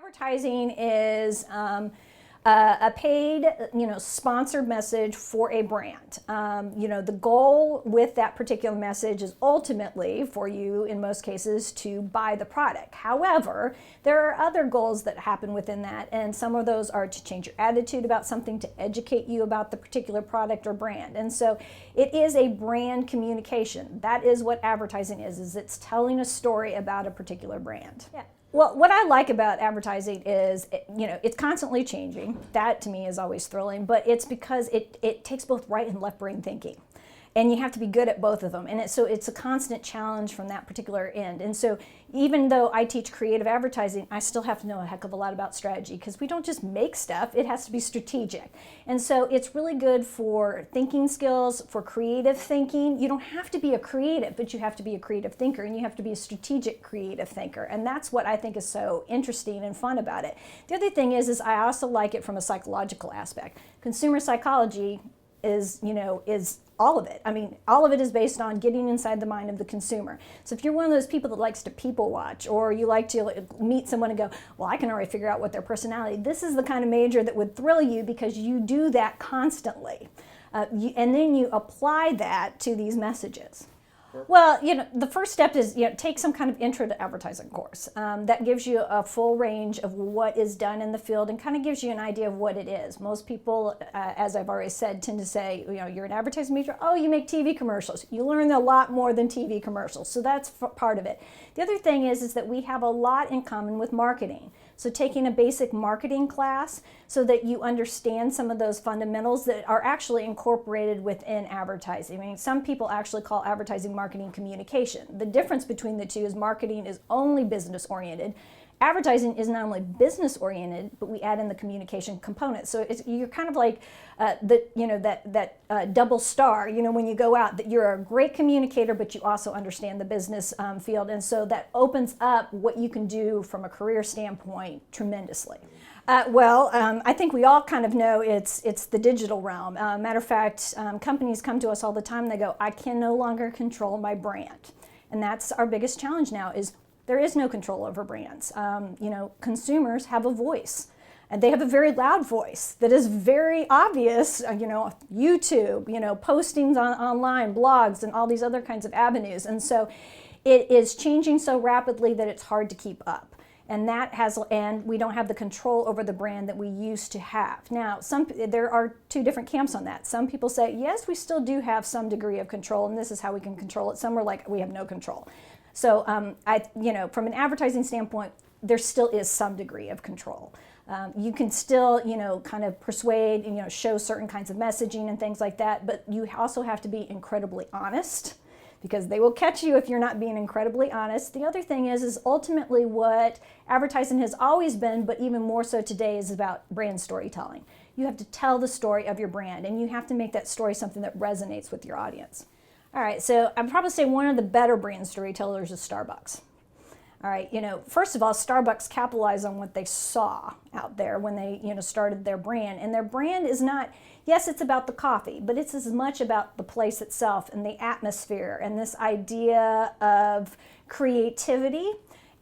Advertising is a paid, sponsored message for a brand. The goal with that particular message is ultimately for you, in most cases, to buy the product. However, there are other goals that happen within that, and some of those are to change your attitude about something, to educate you about the particular product or brand. And so it is a brand communication. That is what advertising is it's telling a story about a particular brand. Yeah. Well, what I like about advertising is, it's constantly changing. That to me is always thrilling, but it's because it takes both right and left brain thinking. And you have to be good at both of them. And so it's a constant challenge from that particular end. And so even though I teach creative advertising, I still have to know a heck of a lot about strategy, because we don't just make stuff, it has to be strategic. And so it's really good for thinking skills, for creative thinking. You don't have to be a creative, but you have to be a creative thinker, and you have to be a strategic creative thinker. And that's what I think is so interesting and fun about it. The other thing is I also like it from a psychological aspect. Consumer psychology is all of it. I mean, all of it is based on getting inside the mind of the consumer. So if you're one of those people that likes to people watch, or you like to meet someone and go, well, I can already figure out what their personality, this is the kind of major that would thrill you, because you do that constantly. And then you apply that to these messages. Well, the first step is, take some kind of intro to advertising course. That gives you a full range of what is done in the field and kind of gives you an idea of what it is. Most people, as I've already said, tend to say, you're an advertising major, oh, you make TV commercials. You learn a lot more than TV commercials. So that's part of it. The other thing is that we have a lot in common with marketing. So taking a basic marketing class so that you understand some of those fundamentals that are actually incorporated within advertising. I mean, some people actually call advertising marketing communication. The difference between the two is marketing is only business oriented. Advertising is not only business oriented, but we add in the communication component. So you're kind of like that double star, when you go out, that you're a great communicator, but you also understand the business field. And so that opens up what you can do from a career standpoint tremendously. I think we all kind of know it's the digital realm. Matter of fact, companies come to us all the time. They go, I can no longer control my brand. And that's our biggest challenge now, is there is no control over brands. Consumers have a voice, and they have a very loud voice that is very obvious. YouTube, postings online, blogs, and all these other kinds of avenues. And so it is changing so rapidly that it's hard to keep up. And we don't have the control over the brand that we used to have. Now, there are two different camps on that. Some people say, yes, we still do have some degree of control, and this is how we can control it. Some are like, we have no control. So, from an advertising standpoint, there still is some degree of control. You can still, kind of persuade, show certain kinds of messaging and things like that, but you also have to be incredibly honest, because they will catch you if you're not being incredibly honest. The other thing is ultimately what advertising has always been, but even more so today, is about brand storytelling. You have to tell the story of your brand, and you have to make that story something that resonates with your audience. All right, so I'd probably say one of the better brand storytellers is Starbucks. All right, first of all, Starbucks capitalized on what they saw out there when they, started their brand. And their brand is not, yes, it's about the coffee, but it's as much about the place itself and the atmosphere and this idea of creativity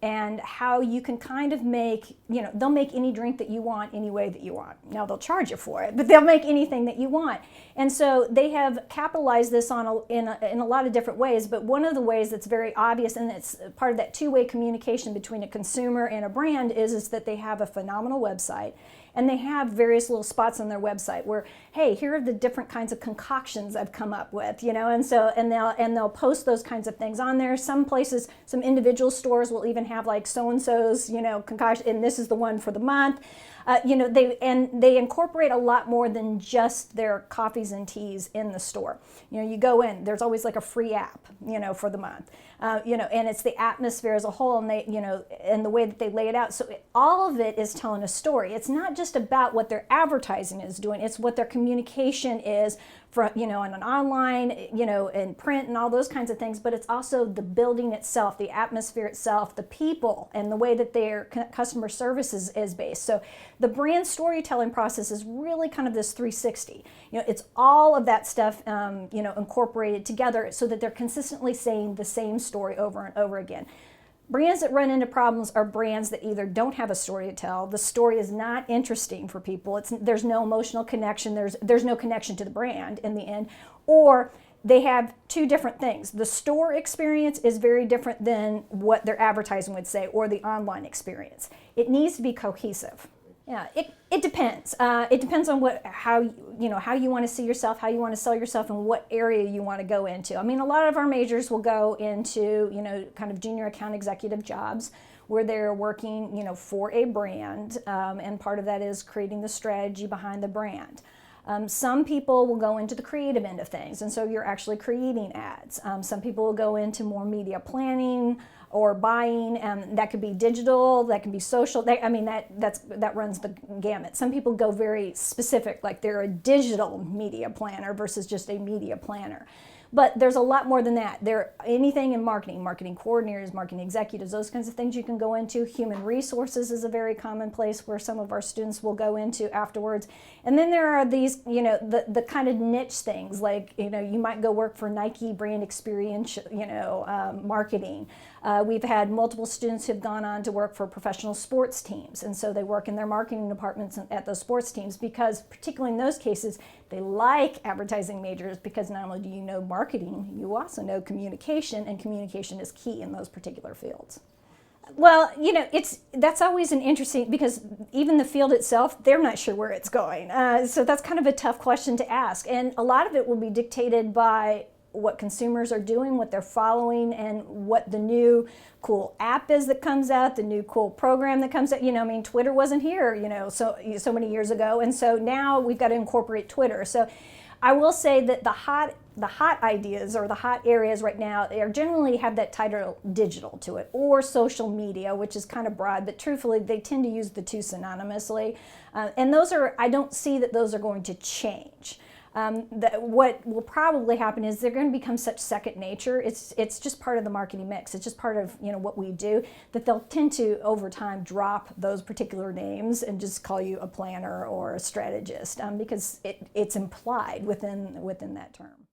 and how you can kind of make, they'll make any drink that you want any way that you want. Now, they'll charge you for it, but they'll make anything that you want. And so they have capitalized this on in a lot of different ways, but one of the ways that's very obvious, and it's part of that two-way communication between a consumer and a brand, is that they have a phenomenal website. And they have various little spots on their website where, hey, here are the different kinds of concoctions I've come up with, and they'll post those kinds of things on there. Some places, some individual stores will even have like so-and-so's, concoction, and this is the one for the month. They incorporate a lot more than just their coffees and teas in the store. You go in, there's always like a free app, for the month. And it's the atmosphere as a whole, and and the way that they lay it out. So all of it is telling a story. It's not just about what their advertising is doing; it's what their communication is, on an online, and print and all those kinds of things. But it's also the building itself, the atmosphere itself, the people, and the way that their customer service is based. So the brand storytelling process is really kind of this 360. It's all of that stuff, incorporated together so that they're consistently saying the same story over and over again. Brands that run into problems are brands that either don't have a story to tell, the story is not interesting for people, there's no emotional connection, there's no connection to the brand in the end, or they have two different things. The store experience is very different than what their advertising would say, or the online experience. It needs to be cohesive. Yeah, it depends. It depends on how you want to see yourself, how you want to sell yourself, and what area you want to go into. I mean, a lot of our majors will go into, kind of junior account executive jobs where they're working, for a brand, and part of that is creating the strategy behind the brand. Some people will go into the creative end of things, and so you're actually creating ads. Some people will go into more media planning or buying, and that could be digital, that can be social. That runs the gamut. Some people go very specific, like they're a digital media planner versus just a media planner. But there's a lot more than that. Anything in marketing coordinators, marketing executives, those kinds of things you can go into. Human resources is a very common place where some of our students will go into afterwards. And then there are these, the kind of niche things, like, you might go work for Nike brand experience, marketing. We've had multiple students who've gone on to work for professional sports teams, and so they work in their marketing departments at those sports teams because, particularly in those cases, they like advertising majors because not only do you know marketing, you also know communication, and communication is key in those particular fields. Well, that's always an interesting, because even the field itself, they're not sure where it's going. So that's kind of a tough question to ask, and a lot of it will be dictated by what consumers are doing, what they're following, and what the new cool app is that comes out, the new cool program that comes out. Twitter wasn't here, so many years ago, and so now we've got to incorporate Twitter. So I will say that the hot ideas or the hot areas right now, they generally have that title digital to it, or social media, which is kind of broad, but truthfully, they tend to use the two synonymously. And I don't see that those are going to change. What will probably happen is they're going to become such second nature. It's just part of the marketing mix. It's just part of what we do, that they'll tend to over time drop those particular names and just call you a planner or a strategist, because it's implied within that term.